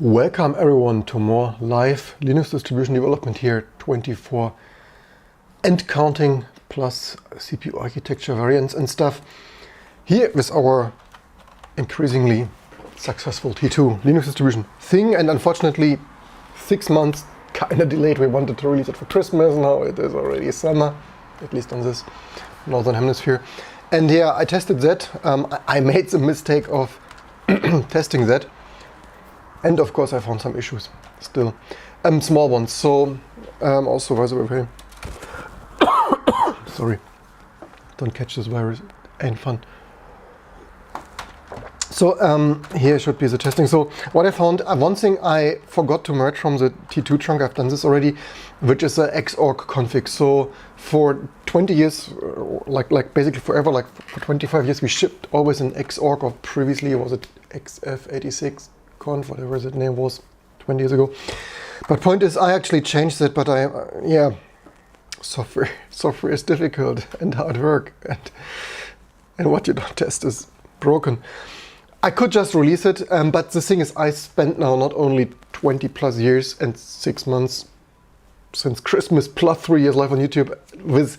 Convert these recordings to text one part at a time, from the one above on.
Welcome everyone to more live Linux distribution development here, 24 and counting, plus CPU architecture variants and stuff. Here with our increasingly successful T2 Linux distribution thing, and unfortunately 6 months kind of delayed. We wanted to release it for Christmas, now it is already summer, at least on this northern hemisphere. And yeah, I tested that. I made the mistake of testing that. And of course I found some issues still, small ones. So also, by the way, sorry, don't catch this virus, ain't fun. So here should be the testing. So what I found, one thing I forgot to merge from the T2 trunk, I've done this already, which is a Xorg config. So for 20 years, like basically forever, like for 25 years, we shipped always an Xorg, or previously was it XF86 conf, whatever that name was 20 years ago. But point is, I actually changed that, but yeah, software is difficult and hard work, and what you don't test is broken. I could just release it, but the thing is, I spent now not only 20 plus years and 6 months since Christmas plus 3 years live on YouTube with,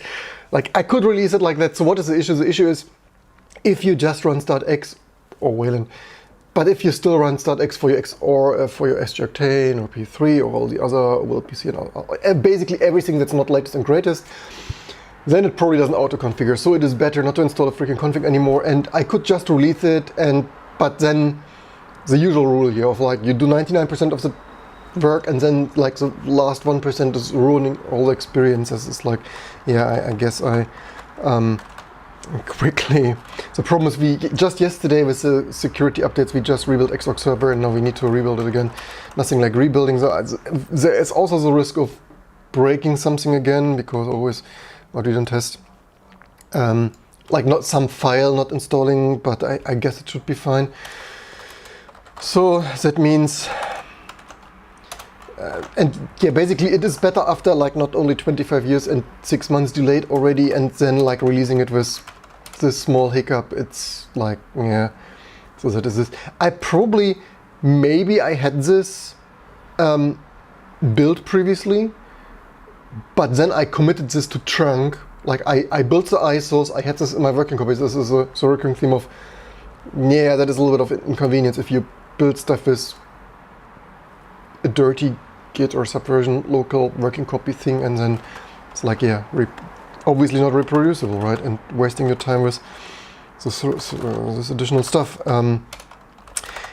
like, I could release it like that. So what is the issue? The issue is, if you just run startx or Wayland, but if you still run startx for your for your SG-Octane or P3 or all the other PC and basically everything that's not latest and greatest, then it probably doesn't auto-configure. So it is better not to install a freaking config anymore. And I could just release it, but then the usual rule here of, like, you do 99% of the work and then like the last 1% is ruining all the experiences. It's like, yeah, I guess I quickly. The problem is, we just yesterday with the security updates, we just rebuilt Xorg server and now we need to rebuild it again. Nothing like rebuilding. There is also the risk of breaking something again, because always what we don't test. Like not some file not installing, but I guess it should be fine. So that means, and yeah, basically it is better after like not only 25 years and 6 months delayed already, and then like releasing it with this small hiccup. It's like, yeah, so that is this. I probably, maybe I had this built previously, but then I committed this to trunk. Like I built the ISOs, I had this in my working copies. This is a recurring theme of, yeah, that is a little bit of inconvenience if you build stuff with a dirty Git or Subversion local working copy thing, and then it's like, yeah, obviously not reproducible, right? And wasting your time with this additional stuff.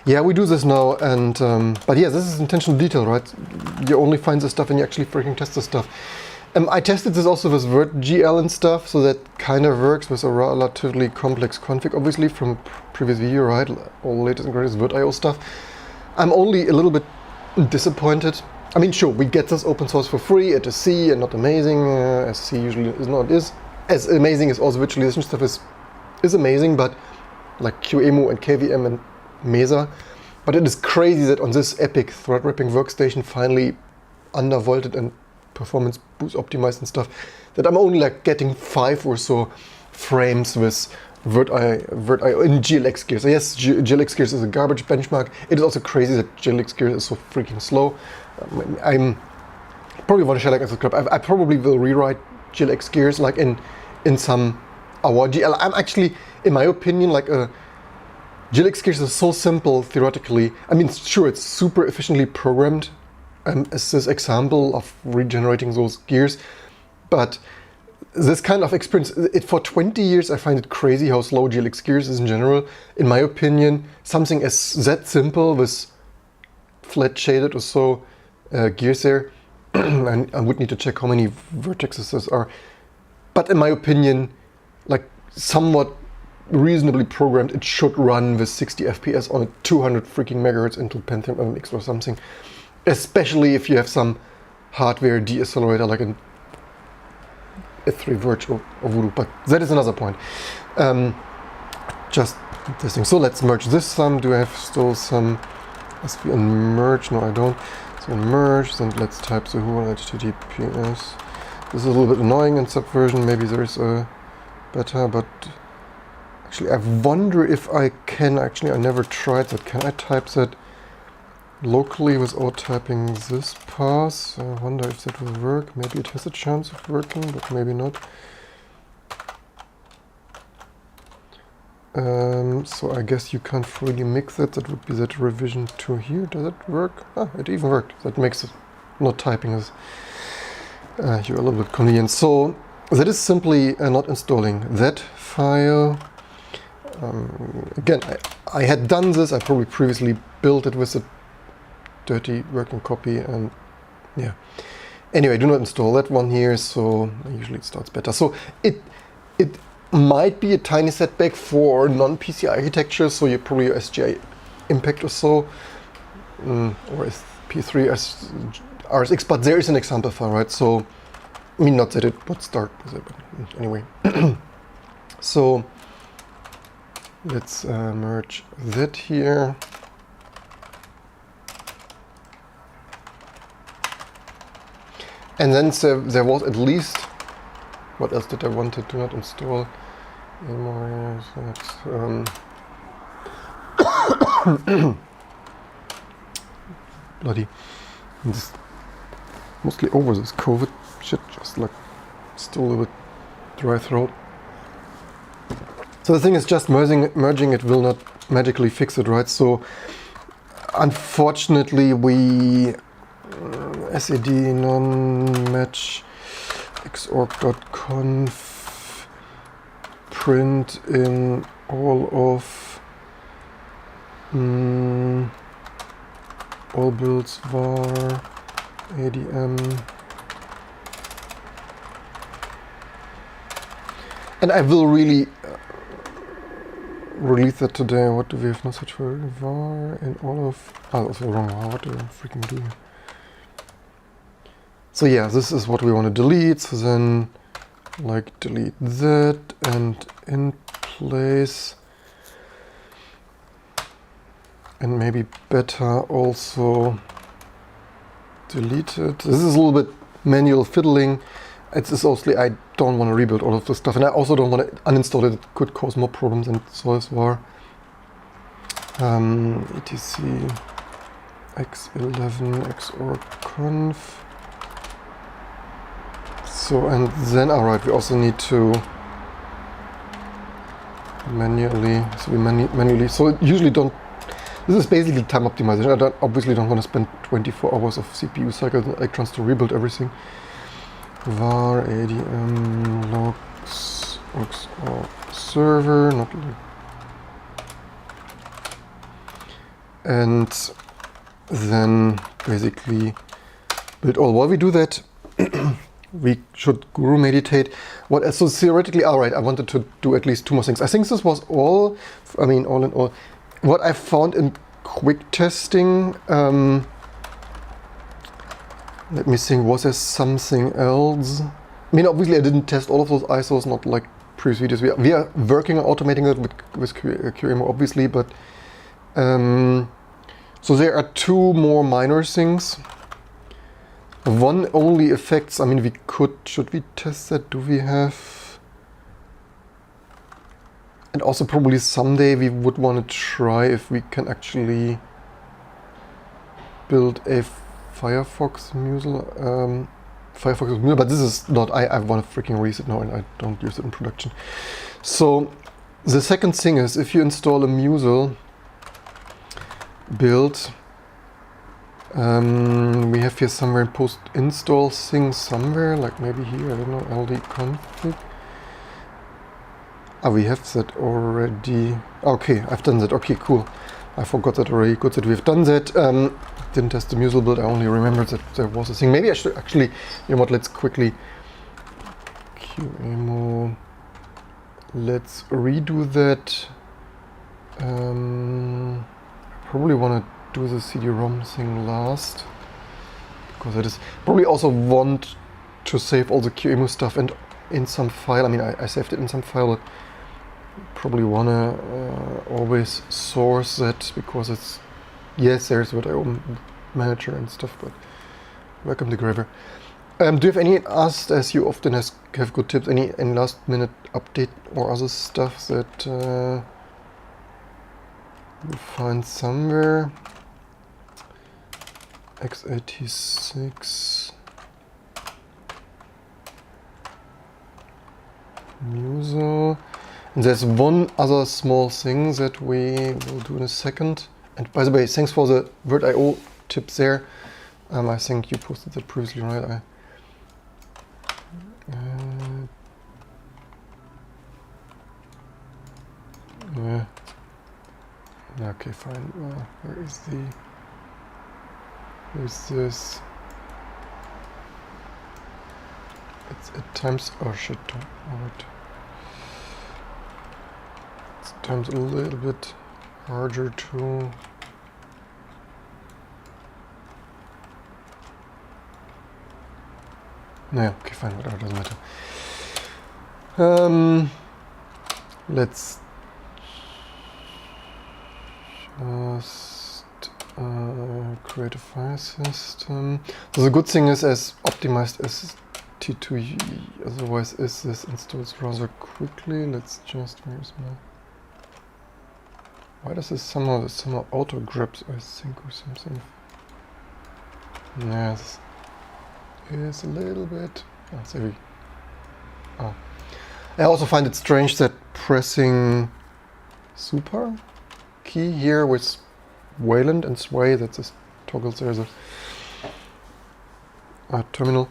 Yeah, we do this now, and but yeah, this is intentional detail, right? You only find this stuff and you actually freaking test this stuff. I tested this also with VirtGL and stuff, so that kind of works with a relatively complex config, obviously, from previous video, right? All the latest and greatest VirtIO stuff. I'm only a little bit disappointed. I mean, sure, we get this open source for free. It is C and not amazing, as C usually is not. As amazing as also virtualization stuff is amazing, but like QEMU and KVM and Mesa. But it is crazy that on this epic thread-ripping workstation, finally undervolted and performance boost optimized and stuff, that I'm only like getting 5 or so frames with VirtIO in GLX gears. Yes, GLX gears is a garbage benchmark. It is also crazy that GLX gears is so freaking slow. I'm probably want to share like a subscribe. I probably will rewrite GLX gears like in some our GL. I'm actually, in my opinion, like GLX gears is so simple theoretically. I mean, sure, it's super efficiently programmed. As this example of regenerating those gears, but this kind of experience, for 20 years I find it crazy how slow GLX gears is in general. In my opinion, something as that simple with flat shaded or so gears there, and I would need to check how many vertexes there are, but in my opinion, like somewhat reasonably programmed, it should run with 60 FPS on a 200 freaking megahertz Intel Pentium MX or something. Especially if you have some hardware deaccelerator like an S3 Verge or Voodoo, but that is another point. Just testing. So let's merge this some. Do I have still some SVN merge? No, I don't. So merge, then let's type the whole HTTPS. This is a little bit annoying in Subversion. Maybe there is a better, but actually I wonder if I can, actually I never tried that. Can I type that locally without typing this pass. I wonder if that will work. Maybe it has a chance of working, but maybe not. So I guess you can't fully mix it. That would be that revision to here. Does it work? Ah, it even worked. That makes it not typing is here a little bit convenient. So that is simply not installing that file. Again, I had done this. I probably previously built it with a dirty working copy, and yeah. Anyway, do not install that one here. So usually it starts better. So it might be a tiny setback for non-PCI architecture. So you probably SGI Impact or so, or P3 RSX. But there is an example file, right? So I mean, not that it would start with it, but anyway. So let's merge that here. And then there was at least, what else did I want to do not install? Bloody, this mostly over this COVID shit, just like still a little bit dry throat. So the thing is, just merging it will not magically fix it, right? So unfortunately we SED non-match xorg.conf print in all of all builds var adm, and I will really release that today. What do we have? No such for var in all of, that's the wrong var. What do I freaking do? So yeah, this is what we want to delete. So then, like, delete that, and in place, and maybe better also delete it. This is a little bit manual fiddling. It's mostly I don't want to rebuild all of this stuff, and I also don't want to uninstall it. It could cause more problems, and so as var etc x11 xorg.conf. So, and then, alright, we also need to manually, so usually don't, this is basically time optimization. I obviously don't want to spend 24 hours of CPU cycles and electrons to rebuild everything. Var adm logs xorg server, not like, and then basically build all. While we do that, we should guru meditate. What else? So theoretically, all right, I wanted to do at least two more things. I think this was all, I mean, all in all, what I found in quick testing. Let me think, was there something else? I mean, obviously I didn't test all of those ISOs, not like previous videos. We are working on automating it with QEMU, obviously, but so there are two more minor things. One only affects, I mean, we could, should we test that? Do we have? And also probably someday we would want to try if we can actually build a Firefox Musel, but this is not, I want to freaking release it now and I don't use it in production. So the second thing is, if you install a Musel build, we have here somewhere in post install thing somewhere, like maybe here, I don't know, ld config. Ah, we have that already. Okay, I've done that. Okay, cool. I forgot that already. Good that we've done that. Didn't test the Musel build. I only remembered that there was a thing. Maybe I should actually, you know what, let's quickly QEMU. Let's redo that. I probably want to do the CD-ROM thing last, because I just probably also want to save all the QEMU stuff and in some file. I mean, I saved it in some file, but probably want to always source that, because it's, yes, there's what I own manager and stuff, but welcome to Graver. Do you have any, as you often have good tips, any last minute update or other stuff that you find somewhere? x86 Muso. And there's one other small thing that we will do in a second. And by the way, thanks for the VirtIO tips there. I think you posted that previously, right? Yeah. Okay, fine. Where is this? It's at times. Oh shit! Alright. It's at times a little bit harder to. No, okay, fine. Whatever, doesn't matter. Let's just create a file system. So the good thing is, as optimized as T2, otherwise is this installs rather quickly. Let's just, where's my, why does this somehow auto grips, I think, or something? Yes, it's a little bit. Oh, sorry. Oh. I also find it strange that pressing super key here with Wayland and Sway, that this toggles there's a terminal.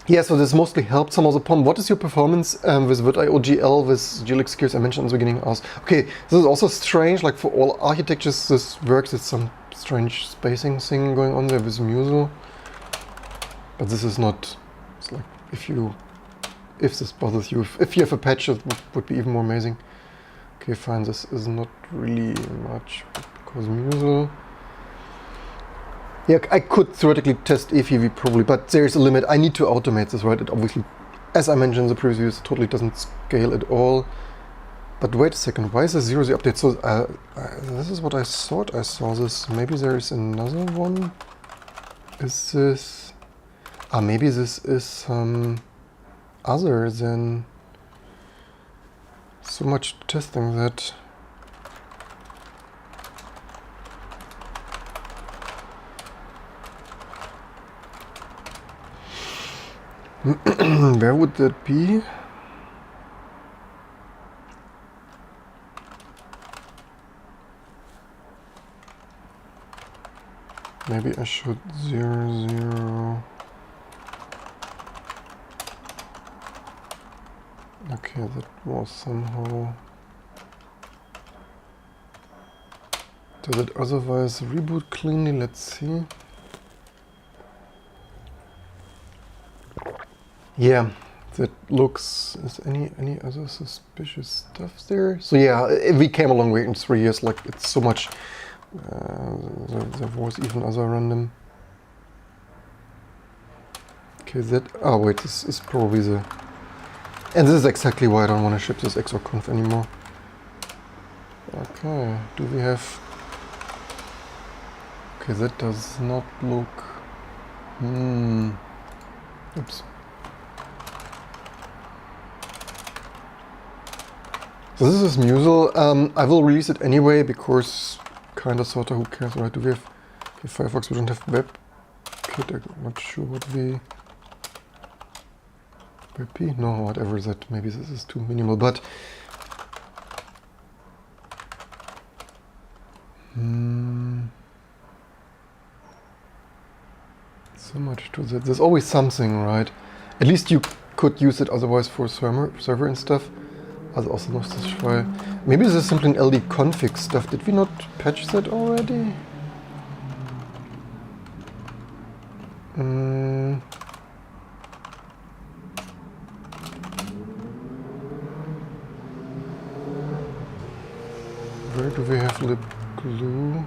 Yeah, so this mostly helped some of the POM. What is your performance with VirtIO GL with GLX Gears? I mentioned in the beginning. Okay, this is also strange. Like for all architectures, this works. It's some strange spacing thing going on there with Muso. But this is not. It's like if this bothers you, if you have a patch, it would be even more amazing. Okay, fine. This is not really much because Muso. Yeah, I could theoretically test EFEV probably, but there's a limit. I need to automate this, right? It obviously, as I mentioned in the previous videos, totally doesn't scale at all. But wait a second, why is this 0 update? So this is what I thought I saw this. Maybe there is another one. Is this? Maybe this is other than so much testing that. Where would that be? Maybe I should 0. Okay, that was somehow. Does it otherwise reboot cleanly? Let's see. Yeah, that looks. Is any other suspicious stuff there? So yeah, we came a long way in 3 years. Like it's so much. There was even other random. Okay, that. Oh wait, this is probably the. And this is exactly why I don't want to ship this XORConf anymore. Okay, do we have. Okay, that does not look. Oops. So this is Muso. I will release it anyway because kinda sorta who cares, right? Do we have Firefox? We don't have WebKit. I'm not sure what we. WebP? No, whatever that. Maybe this is too minimal, but. So much to that. There's always something, right? At least you could use it otherwise for server and stuff. Also noch das file. Maybe this is simply an LD config stuff. Did we not patch that already? Where do we have libglue?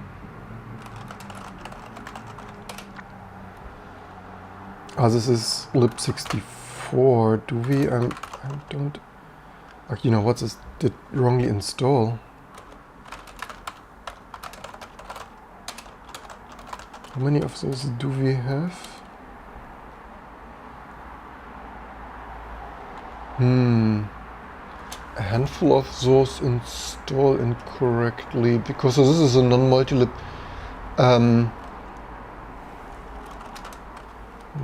This is lib64. Do we? I don't. You know what? This did wrongly install. How many of those do we have? A handful of those install incorrectly because this is a non-multilib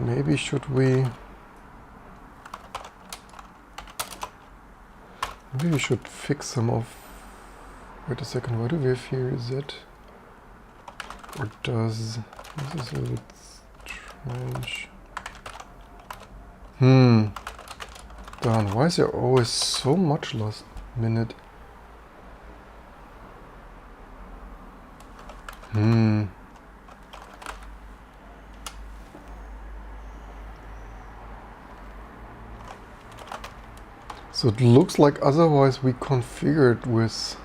Maybe should we... Maybe we should fix some of... Wait a second, why do we have here Z? Or does... This is a little bit strange. Darn, why is there always so much last minute? So it looks like otherwise we configured with...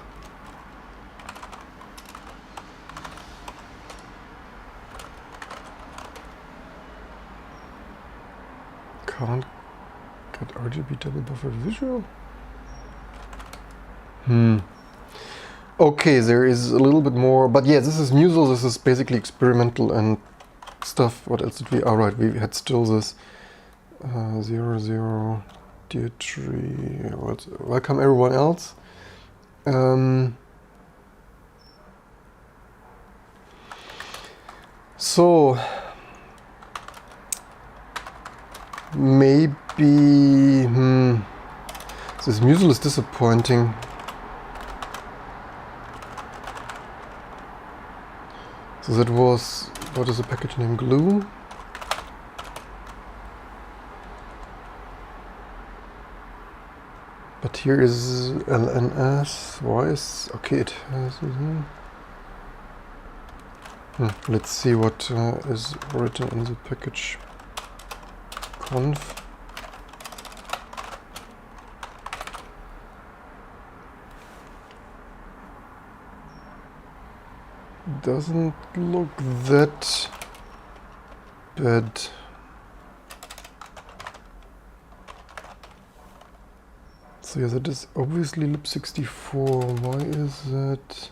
Can't get RGB double buffer visual? Okay, there is a little bit more, but yeah, this is Musel, this is basically experimental and stuff. What else did we... Oh right, we had still this 00 Dear tree. Welcome everyone else. So maybe this Musel is disappointing. So that was, what is the package name? Glue. But here is LNS. Why is... Okay, it has... Let's see what is written in the package conf. Doesn't look that bad. So yeah, that is obviously lib64. Why is that?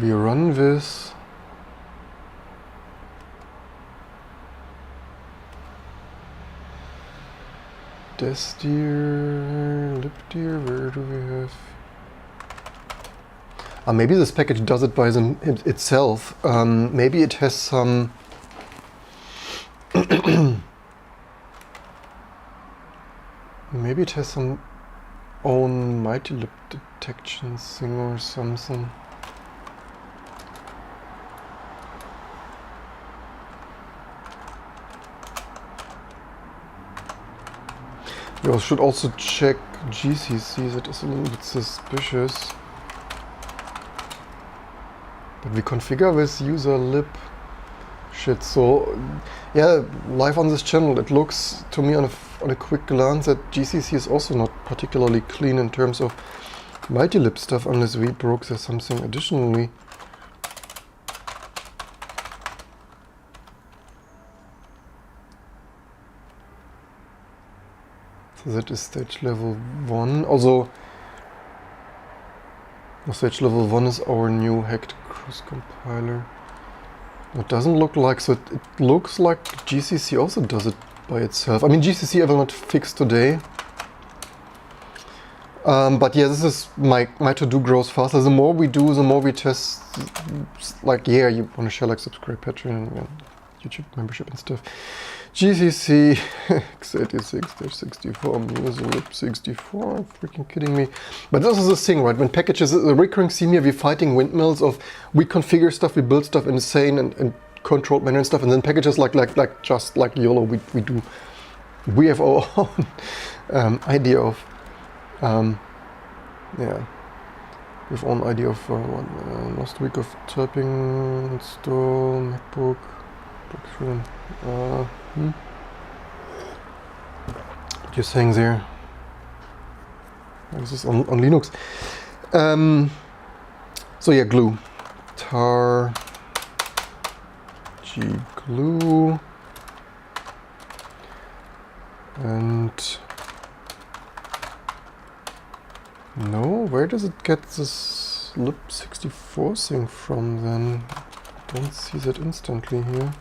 We run this. Desdir, libdir, where do we have? Maybe this package does it by itself. Maybe it has some... Maybe it has some own multi-lib detection thing or something. You should also check GCC, that is a little bit suspicious. But we configure with user lib shit, so yeah, live on this channel, it looks to me on a quick glance that GCC is also not particularly clean in terms of multi-lib stuff, unless we broke there something additionally. So that is stage level 1. Also, stage level 1 is our new hacked cruise compiler. It doesn't look like, so it looks like GCC also does it by itself. I mean, GCC I will not fix today. But yeah, this is my to-do grows faster. The more we do, the more we test. Like, yeah, you want to share, like, subscribe, Patreon, and YouTube membership and stuff. GCC x86-64 Musel lib64. Freaking kidding me. But this is the thing, right? When packages, the recurring theme here, we're fighting windmills of we configure stuff, we build stuff in sane and controlled manner and stuff, and then packages like just like YOLO, we have our own idea of yeah, we have our own idea of last week of typing, install MacBook. What you're saying there? This is on Linux. So yeah, glue. Tar G glue. And no, where does it get this lib64 thing from then? I don't see that instantly here.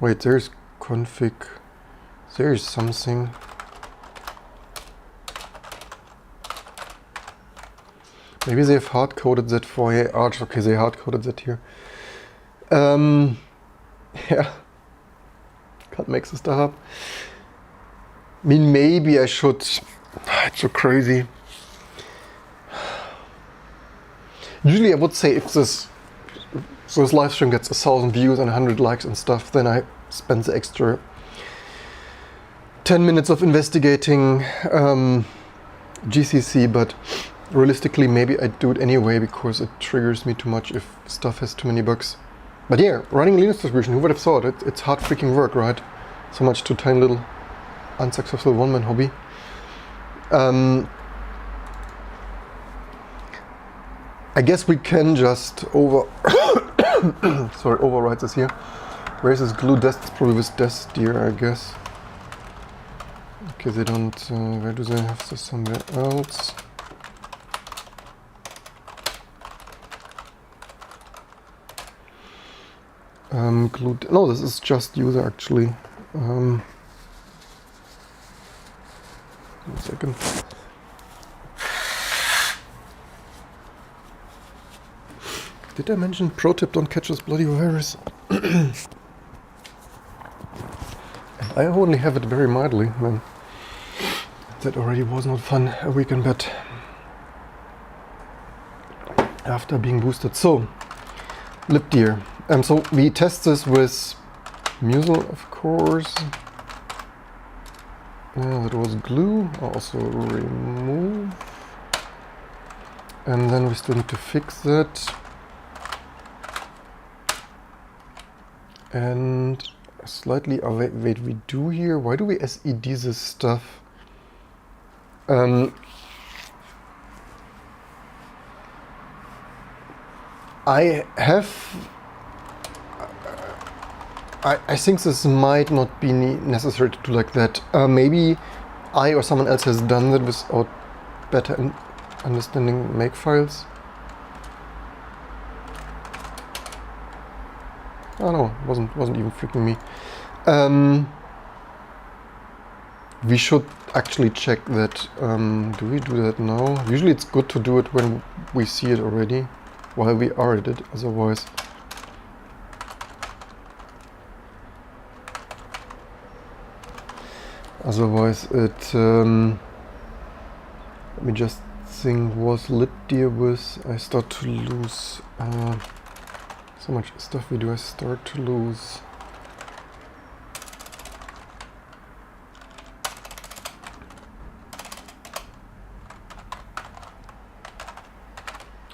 Wait, there's config. There's something. Maybe they have hard-coded that for Arch. Okay, they hard-coded that here. Yeah. Can't make this stuff up. I mean, maybe I should. It's so crazy. Usually I would say if this live stream gets 1,000 views and 100 likes and stuff, then I spend the extra 10 minutes of investigating GCC, but realistically maybe I do it anyway because it triggers me too much if stuff has too many bugs. But yeah, running Linux distribution, who would have thought it? It's hard freaking work, right? So much to tiny little unsuccessful one-man hobby. I guess we can just overwrite this here. Where's this glue dest? It's probably with destier, I guess. Okay, they don't. Where do they have this somewhere else? Glue. No, this is just user actually. 1 second. Did I mention pro tip, don't catch this bloody virus? And I only have it very mildly. Man. That already was not fun a week in bed after being boosted. So, libdeer. So we test this with Musel, of course. Yeah, that was glue. Also remove. And then we still need to fix that. And slightly, oh wait, we do here, why do we SED this stuff? I think this might not be necessary to do like that. Maybe I or someone else has done that without better understanding makefiles. Oh no, wasn't even freaking me. We should actually check that. Do we do that now? Usually it's good to do it when we see it already, while we are at it. Otherwise, it. Let me just think. Was libdeer with? I start to lose. So much stuff we do, I start to lose.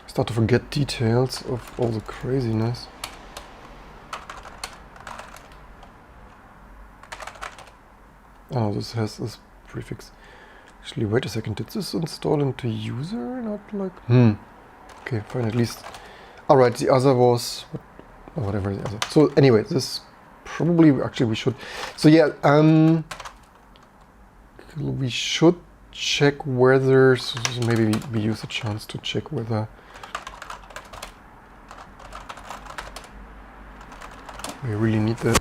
I start to forget details of all the craziness. Oh, this has this prefix. Actually, wait a second, did this install into user? Not like... Okay, fine, at least... Alright, the other was... whatever the other... So anyway, this probably... Actually, we should... So yeah, we should check whether... So maybe we use a chance to check whether... we really need that.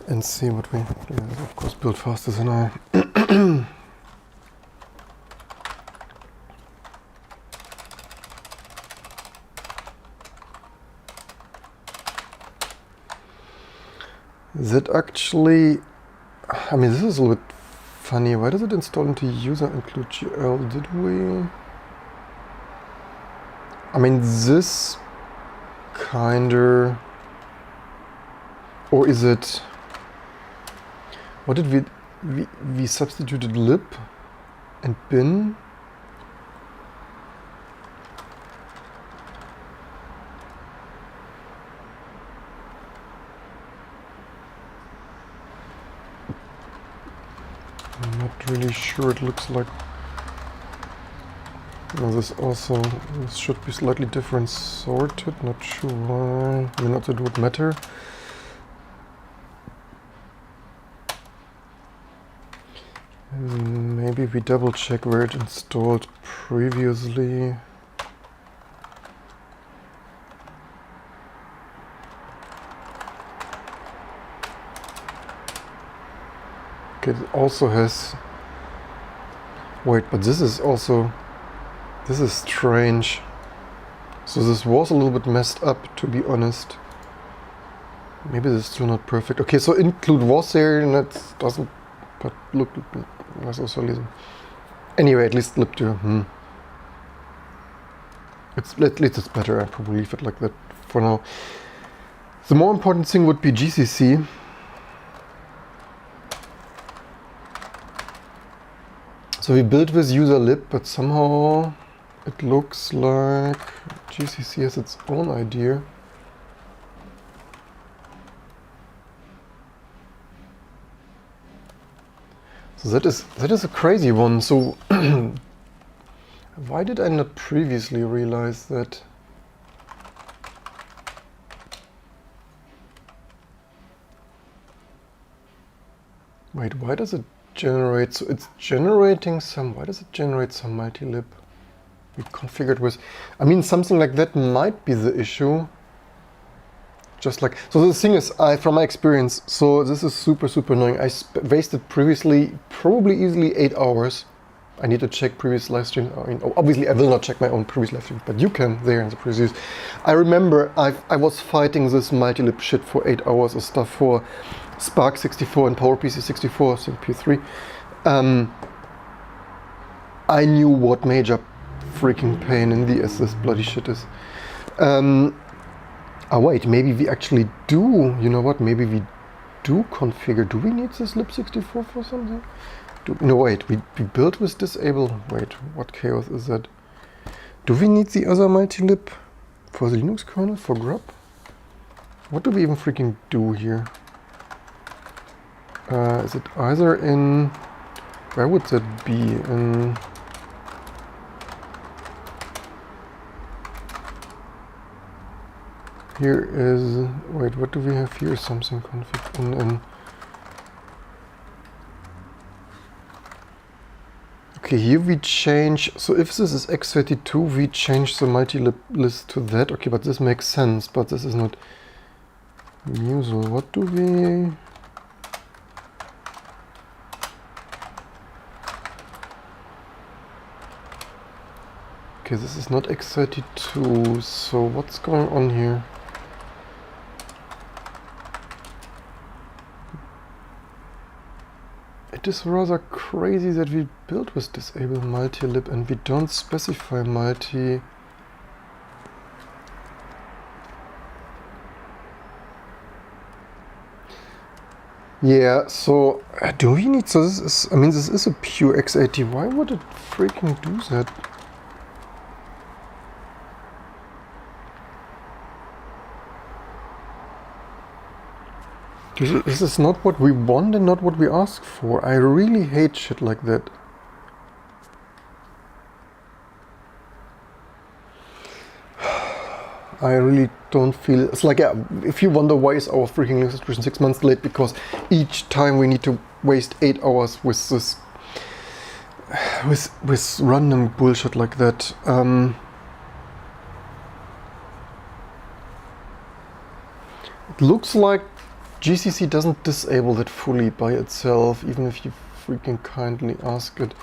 And see what we, of course, build faster than I. That actually, I mean, this is a little bit funny. Why does it install into user include GL? Did we? I mean, this kinda, or is it? What did we substituted lib and bin? I'm not really sure. It looks like this should be slightly different sorted. Not sure why. I mean, not that it would matter. Maybe we double check where it installed previously. Okay, it also has... Wait, but this is also... This is strange. So this was a little bit messed up, to be honest. Maybe this is still not perfect. Okay, so include was there, and that doesn't... But look, that's also lesen. Anyway, at least libdir. At least it's better. I probably leave it like that for now. The more important thing would be GCC. So we built with user lib, but somehow it looks like GCC has its own idea. So that is a crazy one. So why did I not previously realize that? Wait, why does it generate? So it's generating some. Why does it generate some multilib? We configured with. I mean, something like that might be the issue. Just like, so the thing is, from my experience, so this is super annoying. I wasted previously probably easily 8 hours. I need to check previous live streams. I mean, obviously I will not check my own previous live streams, but you can there in the previous. I remember I was fighting this multilib shit for 8 hours of stuff for Spark 64 and PowerPC 64, so P3. I knew what major freaking pain in the ass this bloody shit is. Oh wait, maybe we actually do, you know what, maybe we do configure, do we need this lib64 for something? No wait, we built with disable, wait, what chaos is that? Do we need the other multilib for the Linux kernel, for grub? What do we even freaking do here? Is it either in, where would that be, in... Here is, wait, what do we have here? Something config in. Okay, here we change, so if this is x32, we change the multilib list to that. Okay, but this makes sense, but this is not usual. What do we... Okay, this is not x32, so what's going on here? It is rather crazy that we build with disable multilib and we don't specify multi. Yeah, so do we need, so this is, I mean, this is a pure x80. Why would it freaking do that? This is not what we want and not what we ask for. I really hate shit like that. I really don't feel... It's like, yeah, if you wonder why is our freaking Linux distribution 6 months late, because each time we need to waste 8 hours with this... with random bullshit like that. It looks like GCC doesn't disable that fully by itself, even if you freaking kindly ask it.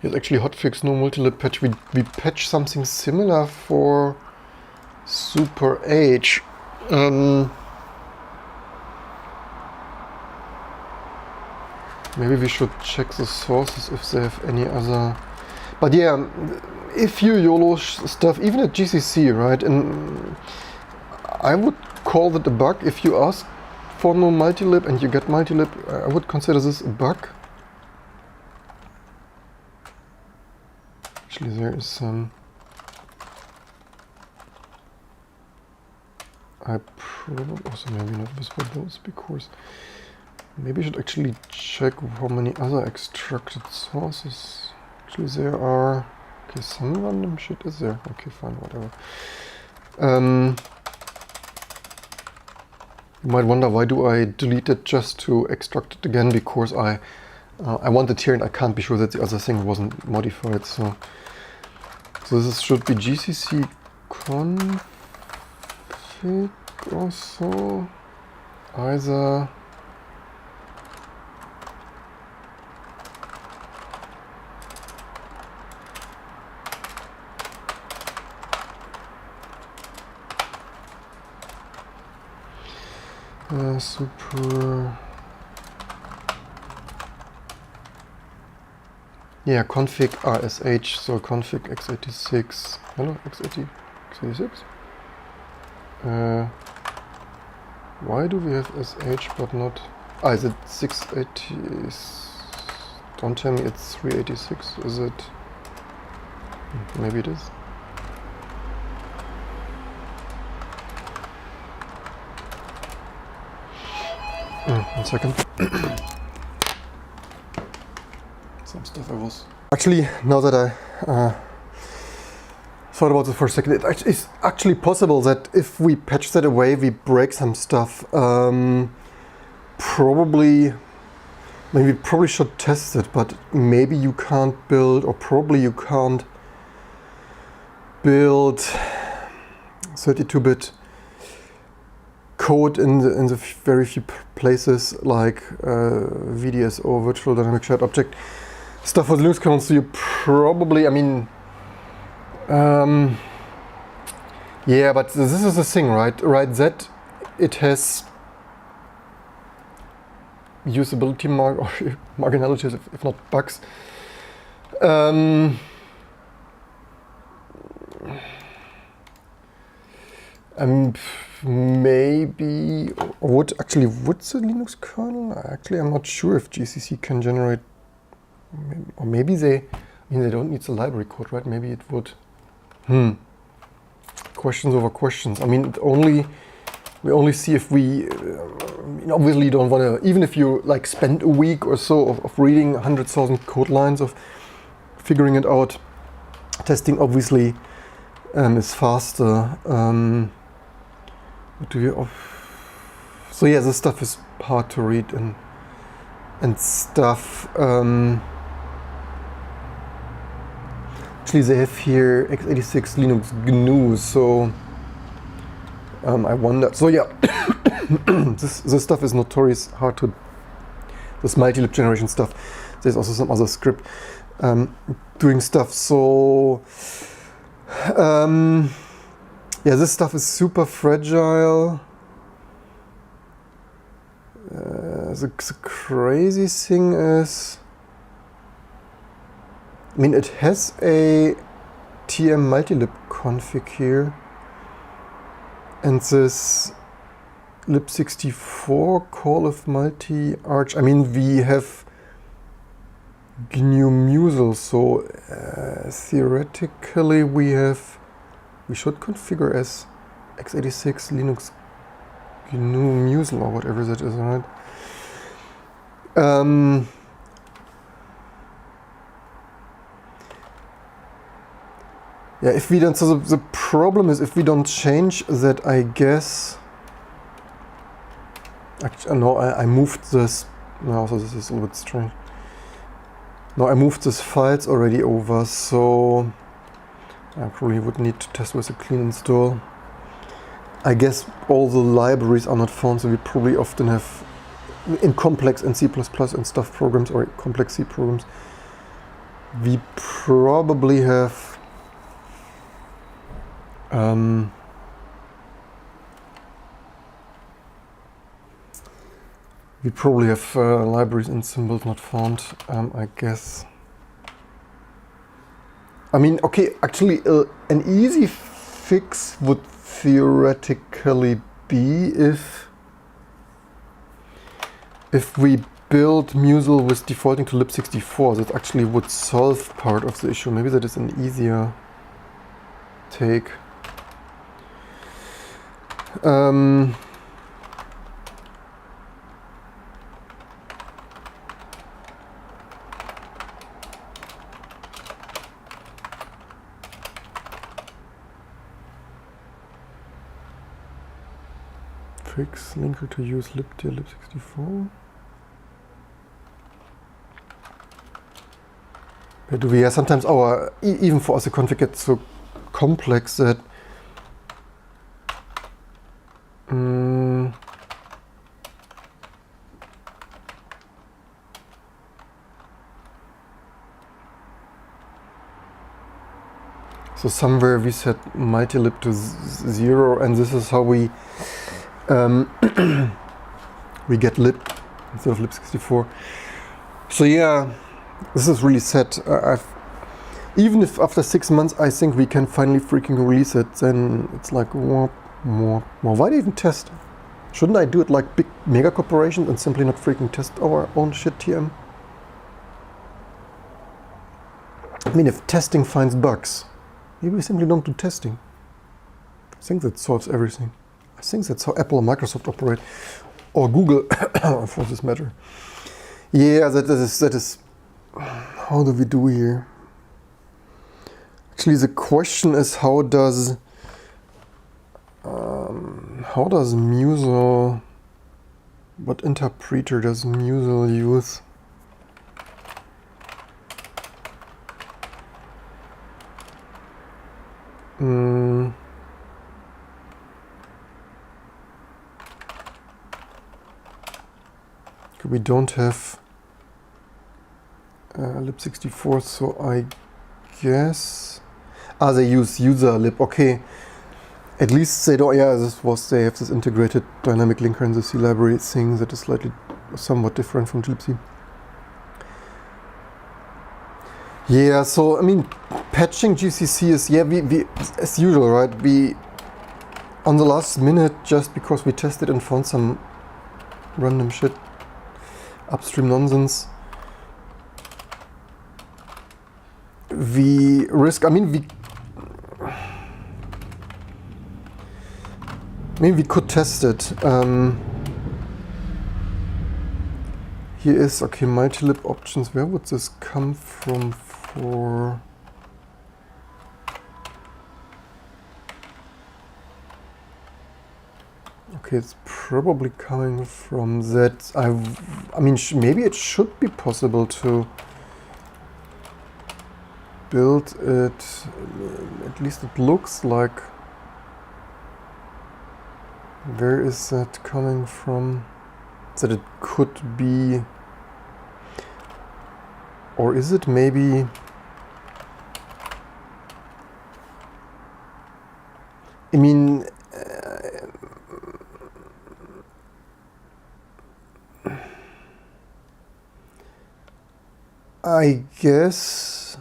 Here's actually hotfix, no multilib patch. We patch something similar for Super H. Maybe we should check the sources if they have any other. But yeah, if you YOLO stuff, even at GCC, right? And I would call that a bug. If you ask for no multilib and you get multilib, I would consider this a bug. Actually, there is some. I probably also maybe not visible those because maybe I should actually check how many other extracted sources. Actually, there are. Okay, some random shit is there. Okay, fine, whatever. You might wonder why do I delete it just to extract it again, because I want it here and I can't be sure that the other thing wasn't modified. So this should be gcc config also either. Super. Yeah, config rsh, so config x86. Hello, x86? Why do we have sh but not. Is it 680? Don't tell me it's 386, is it? Maybe it is. 1 second. Some stuff I was. Actually, now that I thought about it for a second, it's actually possible that if we patch that away, we break some stuff. Probably should test it, but maybe you can't build, or probably you can't build 32-bit code in the very few places like VDSO, Virtual Dynamic Shared Object stuff for the Linux kernel. So you probably, I mean, yeah, but this is the thing, right? That it has usability marginalities, if not bugs. Maybe would the Linux kernel? Actually, I'm not sure if GCC can generate, or maybe they don't need the library code, right? Maybe it would. Questions over questions. I mean, we only see if we obviously don't want to, even if you like spend a week or so of reading 100,000 code lines of figuring it out, testing obviously is faster. So yeah, this stuff is hard to read and stuff. Actually, they have here x86 Linux GNU, so I wonder. So yeah, this stuff is notorious hard to. This multi-lib generation stuff. There's also some other script doing stuff. So yeah, this stuff is super fragile. The crazy thing is, I mean, it has a TM multilib config here, and this lib64 call of multi-arch. I mean, we have GNU Musel, so theoretically we should configure as x86 Linux GNU Musel or whatever that is, right? Yeah, if we don't, so the problem is if we don't change that, I guess. Actually, no, I moved this. No, so this is a little bit strange. No, I moved these files already over, so I probably would need to test with a clean install. I guess all the libraries are not found, so we probably often have in complex and C++ and stuff programs, or complex C programs, we probably have libraries and symbols not found, I guess. I mean, okay, actually an easy fix would theoretically be if we build Musel with defaulting to lib64. That actually would solve part of the issue. Maybe that is an easier take. Fix linker to use libtier lib64. But we are sometimes our even for us the config gets so complex that so somewhere we set multilib to 0, and this is how we we get lib instead of lib64. So yeah, this is really set. Even if after 6 months I think we can finally freaking release it, then it's like more. Why do you even test? Shouldn't I do it like big mega corporations and simply not freaking test our own shit TM? I mean, if testing finds bugs, maybe we simply don't do testing. I think that solves everything. I think that's how Apple or Microsoft operate, or Google, for this matter. Yeah, that is. How do we do here? Actually, the question is how does Musel? What interpreter does Musel use? We don't have lib64, so I guess they use user lib. Okay, at least they don't. Yeah, they have this integrated dynamic linker in the C library thing that is slightly somewhat different from glibc. Yeah, so I mean, patching GCC is we as usual, right? We on the last minute, just because we tested and found some random shit, upstream nonsense, we risk. I mean, we could test it. Here is okay. Multilib options. Where would this come from? For okay, it's probably coming from that. I mean, maybe it should be possible to build it. At least it looks like. Where is that coming from? That it could be, or is it maybe? I mean, I guess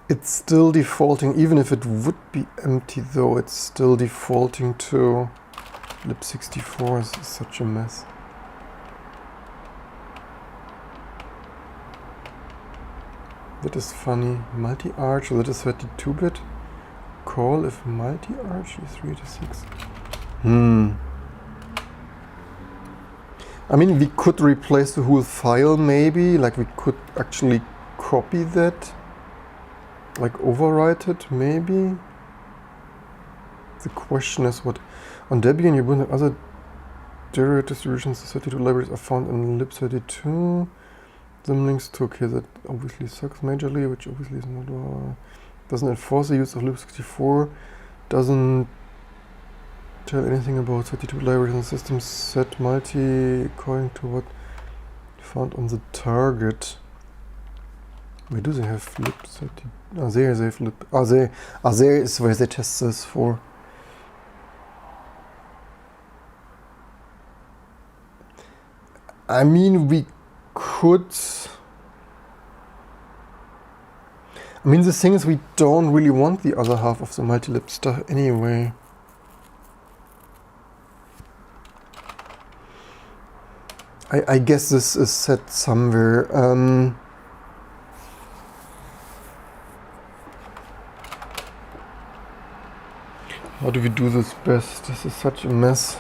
it's still defaulting, even if it would be empty though, it's still defaulting to lib64. This is such a mess. That is funny. Multi-arch, that is 32-bit. Call if multi-arch is 386. I mean, we could replace the whole file maybe, like we could actually copy that, like overwrite it maybe. The question is what, on Debian Ubuntu and other derived distributions, the 32 libraries are found in lib32. Symlinks to, okay, that obviously sucks majorly, which obviously is not, doesn't enforce the use of lib64, doesn't tell anything about 32 libraries and systems set multi according to what found on the target. Where do they have lib30? There they have lib. There is where they test this for. I mean, we could. I mean, the thing is, we don't really want the other half of the multilib stuff anyway. I guess this is set somewhere. How do we do this best? This is such a mess.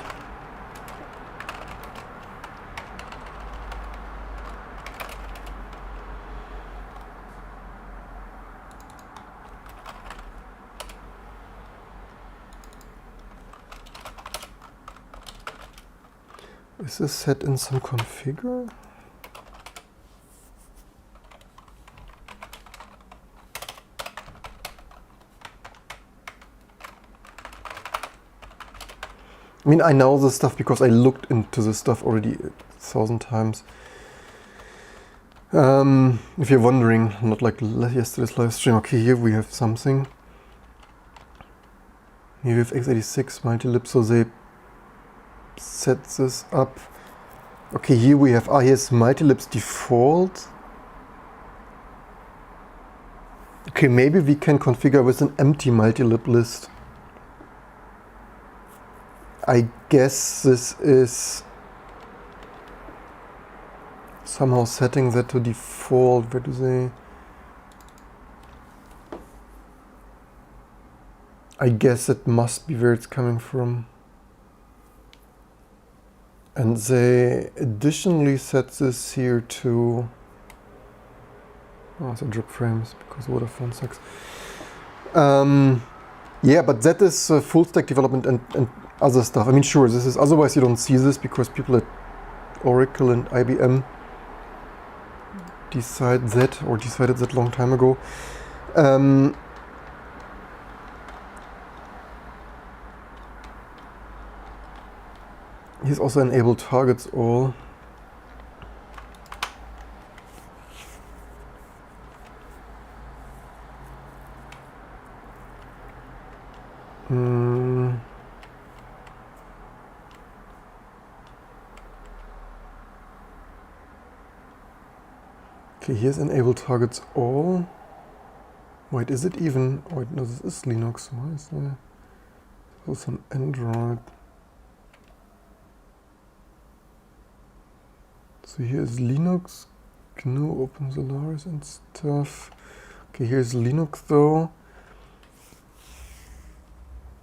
Is this set in some configure? I mean, I know this stuff because I looked into this stuff already 1,000 times. If you're wondering, not like yesterday's live stream. Okay, here we have something. Here we have x86 multilib, so they set this up. Okay, here we have, here's multilib's default. Okay, maybe we can configure with an empty multilib list. I guess this is somehow setting that to default. Where do they? I guess it must be where it's coming from. And they additionally set this here to, so drip frames because Vodafone sucks. Yeah, but that is full stack development and other stuff. I mean, sure, this is, otherwise you don't see this because people at Oracle and IBM decided that long time ago. Here's also enable targets all. Okay, here's enable targets all. Wait, is it even? Wait, no, this is Linux. Why is there? Oh, some Android. So here's Linux, GNU, OpenSolaris and stuff. Okay, here's Linux though.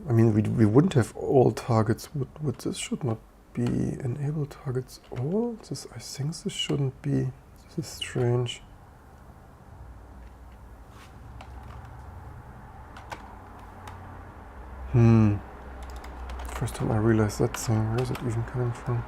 I mean, we wouldn't have all targets. Would this should not be enable targets all? This, I think this shouldn't be. This is strange. First time I realized that thing. Where is it even coming from?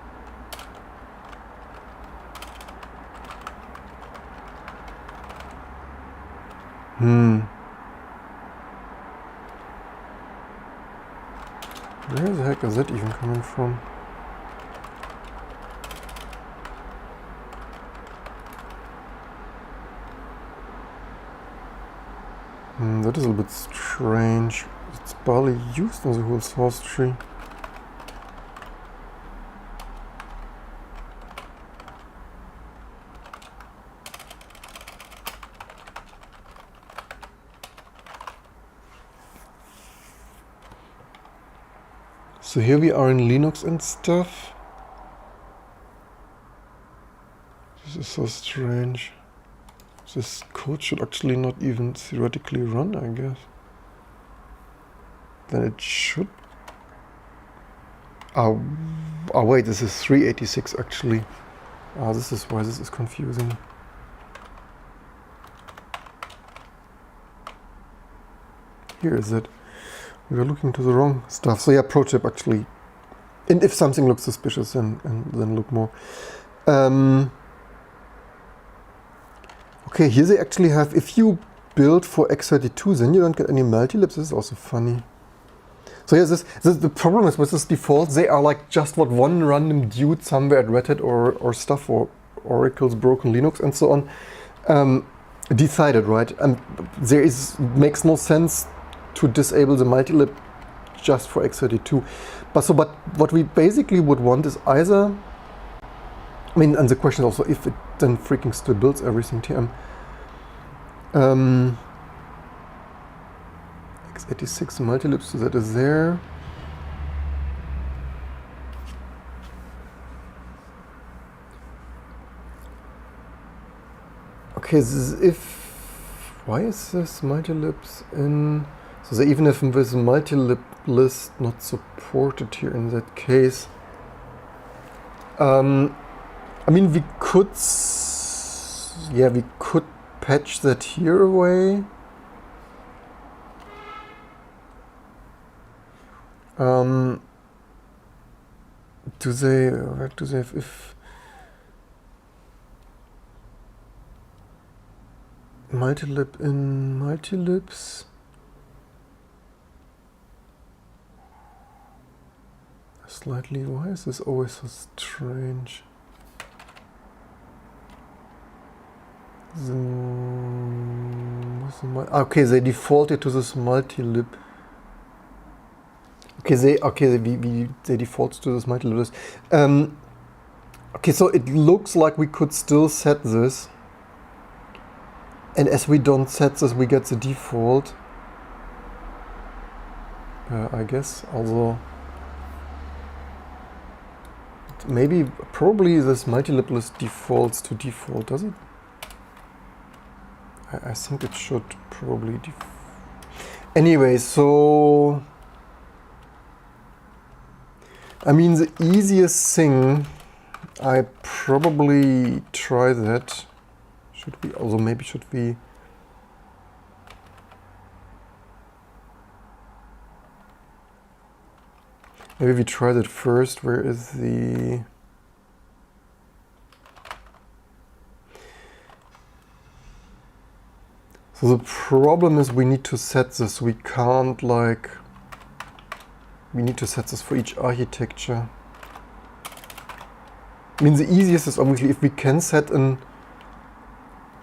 Where the heck is that even coming from? That is a little bit strange. It's barely used in the whole source tree. So here we are in Linux and stuff. This is so strange. This code should actually not even theoretically run, I guess. Then it should. Oh wait, this is 386 actually. This is why this is confusing. Here is it. We are looking to the wrong stuff. So yeah, pro tip actually. And if something looks suspicious, then look more. Okay, here they actually have, if you build for x32, then you don't get any multilibs. This is also funny. So yeah, the problem is with this default, they are like just what one random dude somewhere at Red Hat or stuff, or Oracle's broken Linux and so on, decided, right? And makes no sense to disable the multilib just for x32. But what we basically would want is either, I mean, and the question is also if it then freaking still builds everything TM. x86 multilibs, so that is there. Okay, why is this multilibs in, so they even have with multilib list not supported here in that case. I mean, we could patch that here away. Where do they have if multilib in multilibs? Slightly, why is this always so strange? Okay, they defaulted to this multilib. Okay, they default to this multilib list. Okay, so it looks like we could still set this. And as we don't set this, we get the default. I guess, although probably this multilib list defaults to default, does it? I think it should probably anyway, so I mean, the easiest thing, I probably try that. Maybe should we? Maybe we try that first. Where is the? So the problem is we need to set this. We can't we need to set this for each architecture. I mean, the easiest is obviously if we can set an.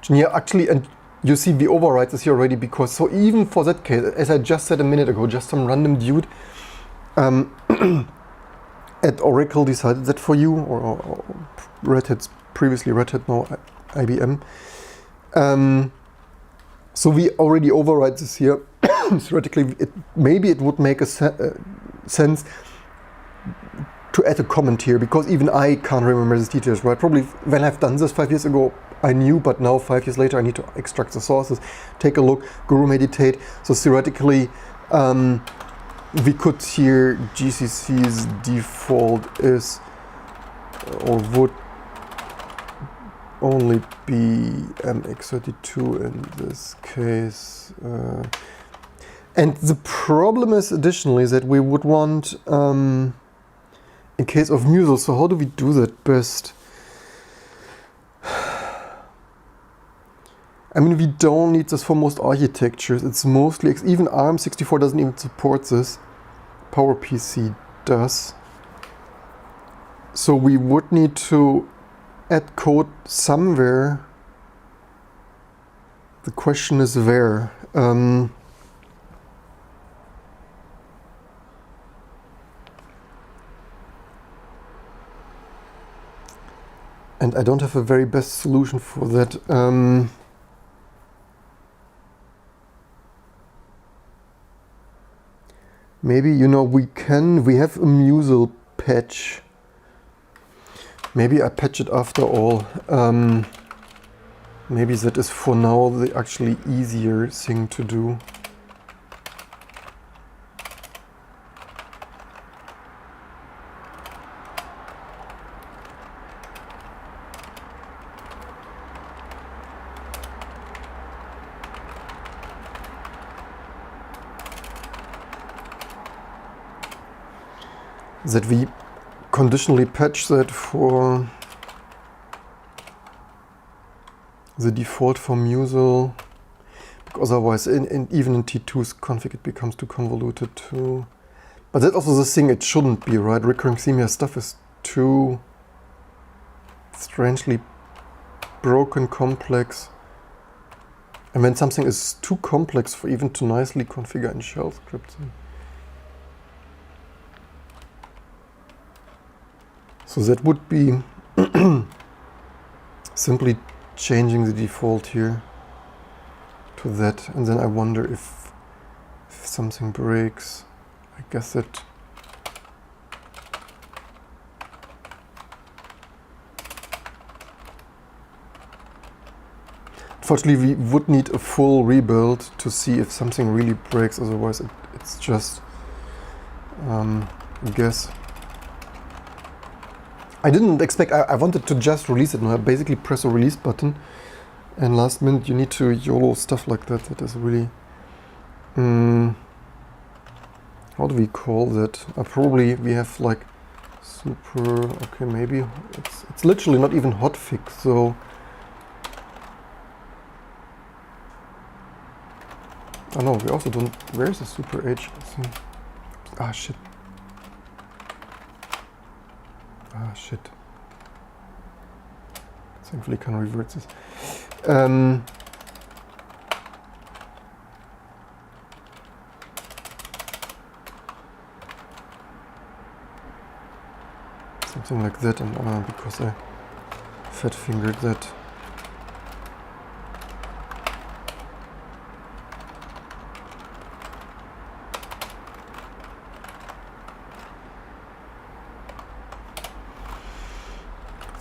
Yeah, actually, and you see we override this here already because so even for that case, as I just said a minute ago, just some random dude at Oracle decided that for you, or Red Hat's previously Red Hat, now IBM. So we already override this here. Theoretically, maybe it would make a sense to add a comment here, because even I can't remember these details, right? Probably when I've done this 5 years ago, I knew, but now 5 years later, I need to extract the sources, take a look, Guru meditate. So theoretically, we could here GCC's default is or would only be MX32 in this case. And the problem is additionally that we would want, in case of Musel, so how do we do that best? I mean, we don't need this for most architectures. It's mostly, even ARM64 doesn't even support this. PowerPC does. So we would need to add code somewhere. The question is where. And I don't have a very best solution for that. Maybe, you know, we have a Musel patch. Maybe I patch it after all. Maybe that is for now the actually easier thing to do. That we conditionally patch that for the default for Musel, because otherwise even in T2's config it becomes too convoluted too. But that's also the thing, it shouldn't be, right? Recurring theme stuff is too strangely broken, complex. And when something is too complex for even to nicely configure in shell scripts. So that would be simply changing the default here to that, and then I wonder if something breaks. I guess that unfortunately we would need a full rebuild to see if something really breaks, otherwise it's just I guess. I didn't expect, I wanted to just release it, and I basically press a release button, and last minute you need to YOLO stuff like that. That is really, how do we call that? Probably we have like super, okay, maybe it's literally not even hotfix, so oh no, we also don't, where's the super H? Ah shit. Ah shit. Thankfully can revert this. Something like that, and because I fat fingered that.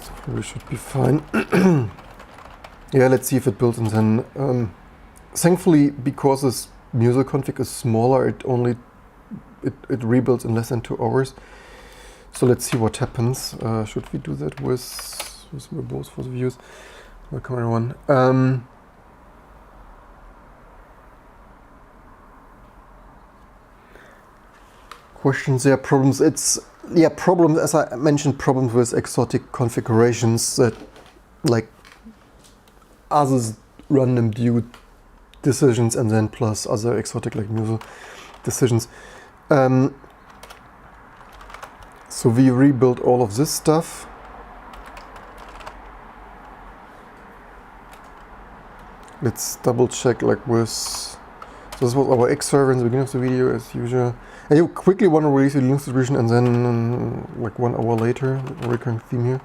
So probably should be fine. Yeah, let's see if it builds, and then thankfully, because this Musel config is smaller, it rebuilds in less than 2 hours. So let's see what happens. Should we do that with both for the views? Welcome everyone. Questions there, problems. It's, yeah, problems, as I mentioned, problems with exotic configurations that, like, others random due decisions and then plus other exotic like Musel decisions. So we rebuilt all of this stuff. Let's double check like with, so this was our X server in the beginning of the video as usual. And you quickly want to release the Linux distribution and then like 1 hour later, recurring theme here.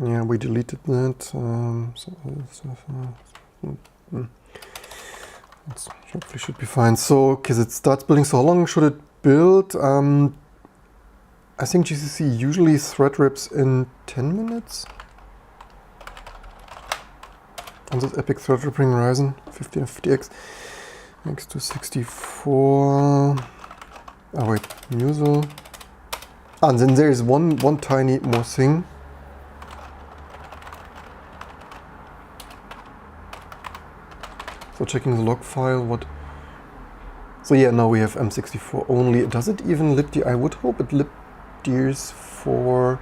Yeah, we deleted that. Hopefully should be fine. So, okay, it starts building. So how long should it build? I think GCC usually thread rips in 10 minutes. On this epic thread ripping Ryzen 50X X264. Oh wait, Musel. And then there is one tiny more thing. So checking the log file, what? So yeah, now we have M64 only. Does it even libd? I would hope it libdears for.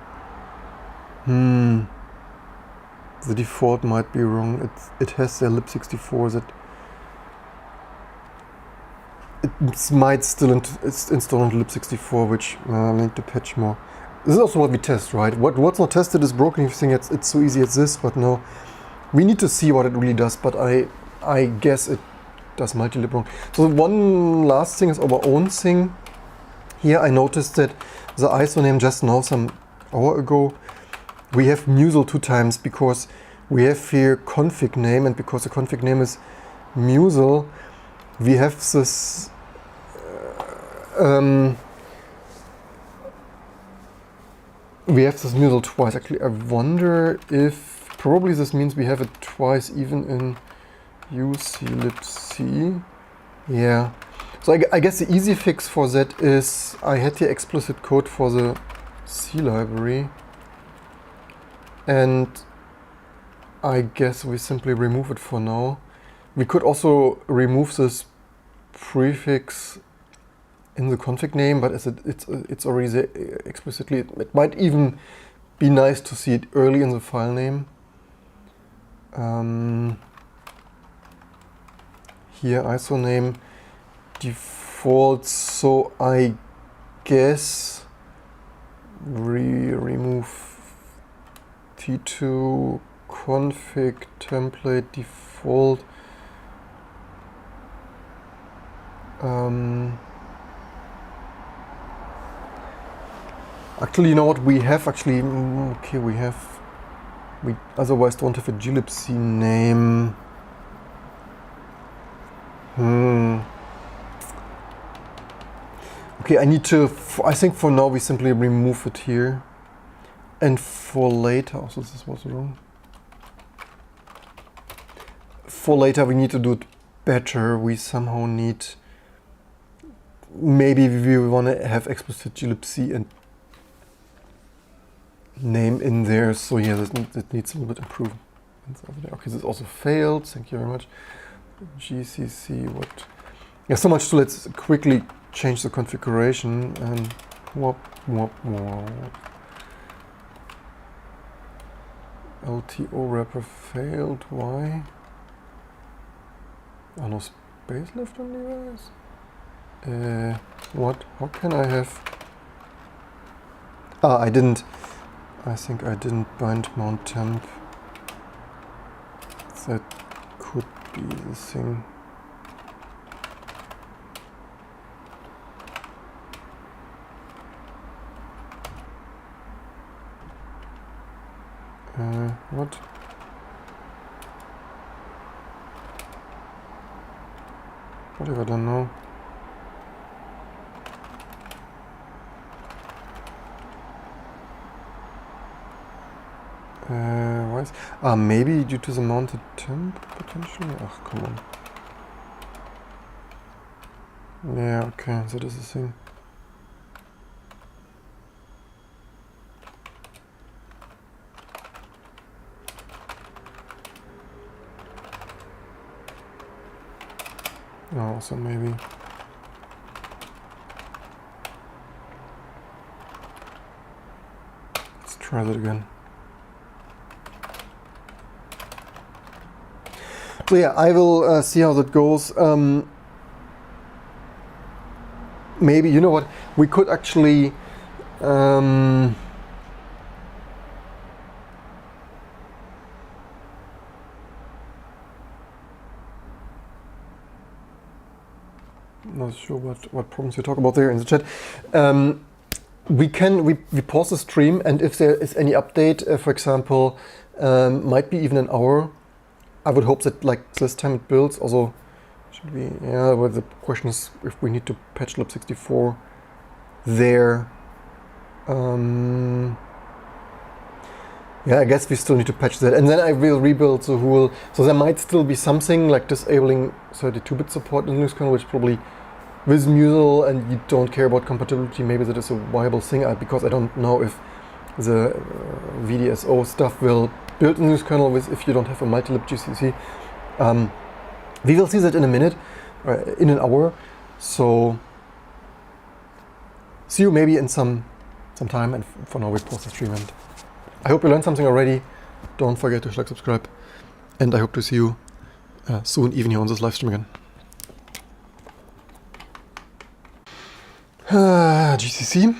The default might be wrong. It has their lib64 that it might still install into lib64, which I need to patch more. This is also what we test, right? What's not tested is broken. If you think it's so easy as this, but no, we need to see what it really does. But I guess it does multi-lib wrong. So one last thing is our own thing. Here I noticed that the ISO name just now, some hour ago, we have Musel 2 times because we have here config name, and because the config name is Musel, we have this Musel twice. Actually, I wonder if probably this means we have it twice even in uclibc. Yeah. So I guess the easy fix for that is I had the explicit code for the C library, and I guess we simply remove it for now. We could also remove this prefix in the config name, but as it's already there explicitly, it might even be nice to see it early in the file name. Here ISO name default, so I guess remove T2 config template default. Actually, you know what? We have actually we otherwise don't have a glibc name. Okay, I need to, I think for now we simply remove it here. And for later, also this was wrong. For later we need to do it better. We somehow need, maybe we want to have explicit glibc and name in there. So yeah, that needs a little bit improvement over there. Okay, this also failed. Thank you very much. GCC, what? Yeah, so much. So let's quickly change the configuration and whoop, whoop, whoop. LTO wrapper failed. Why? Oh, no space left on device? What? How can I have? Ah, I didn't. I think I didn't bind mount temp. That could be the thing. What? What if I don't know? Why is... maybe due to the mounted temp, potentially? Ach, come on. Yeah, okay, that is the thing. Oh, so maybe... Let's try that again. So yeah, I will see how that goes. Maybe, you know what, we could actually not sure what problems you talk about there in the chat. We pause the stream, and if there is any update, for example, might be even an hour. I would hope that like this time it builds. Also, should we? Yeah. Well, the question is if we need to patch lib64 there. Yeah, I guess we still need to patch that, and then I will rebuild the whole. So there might still be something like disabling 32-bit support in Linux kernel, which probably with Musel and you don't care about compatibility, maybe that is a viable thing. Because I don't know if the VDSO stuff will build in Linux kernel with if you don't have a multi-lib GCC. We will see that in a minute, in an hour. So see you maybe in some time, and for now we pause the stream. And I hope you learned something already. Don't forget to like, subscribe, and I hope to see you soon, even here on this live stream again. GCC.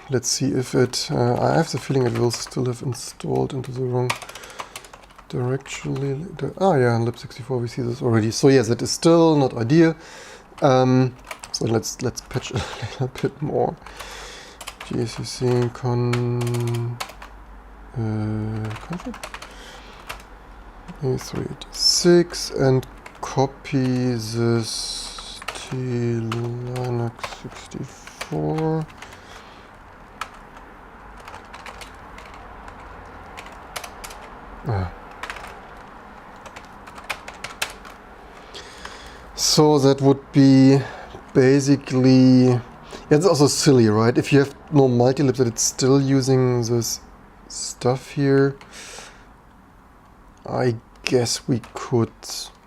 Let's see if it. I have the feeling it will still have installed into the wrong direction. Yeah, in lib64 we see this already. So yes, it is still not ideal. So let's patch a little bit more. GCC config A386 and copy this to Linux 64. So that would be basically, yeah, it's also silly, right? If you have no multi-lib, that it's still using this stuff here. I guess we could,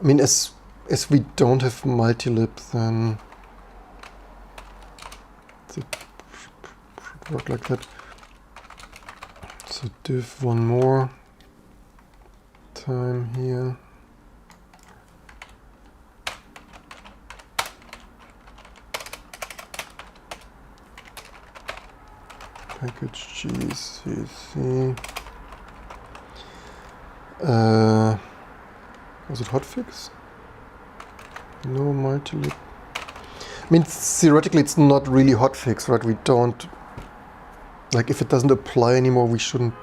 I mean, as we don't have multi-lib, then it should work like that. So div one more time here. Package GCC. Was it hotfix? No multi-lib. I mean, theoretically, it's not really hotfix, right? We don't, like, if it doesn't apply anymore, we shouldn't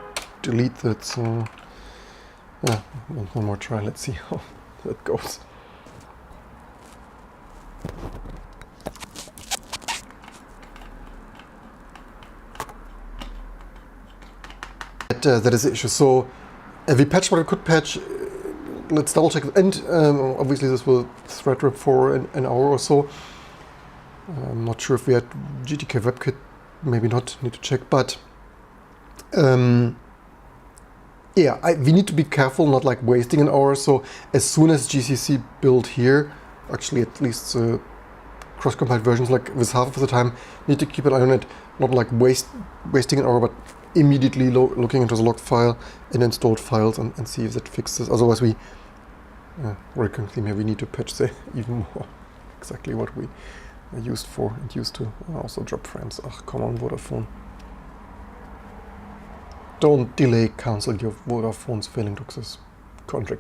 delete that. So, yeah, one more try. Let's see how that goes. that is the issue. So we patched what it could patch. Let's double check. And obviously this will thread rip for an hour or so. I'm not sure if we had GTK WebKit. Maybe not. Need to check. But yeah, we need to be careful, not like wasting an hour. So as soon as GCC build here, actually at least cross-compiled versions, like with half of the time, need to keep an eye on it, not like wasting an hour, but immediately looking into the log file and installed files and see if that fixes. Otherwise, we recurring theme here. We need to patch the even more exactly what we used for and used to. Also drop frames. Ach, come on, Vodafone. Don't delay, cancel your Vodafone's failing to access contract.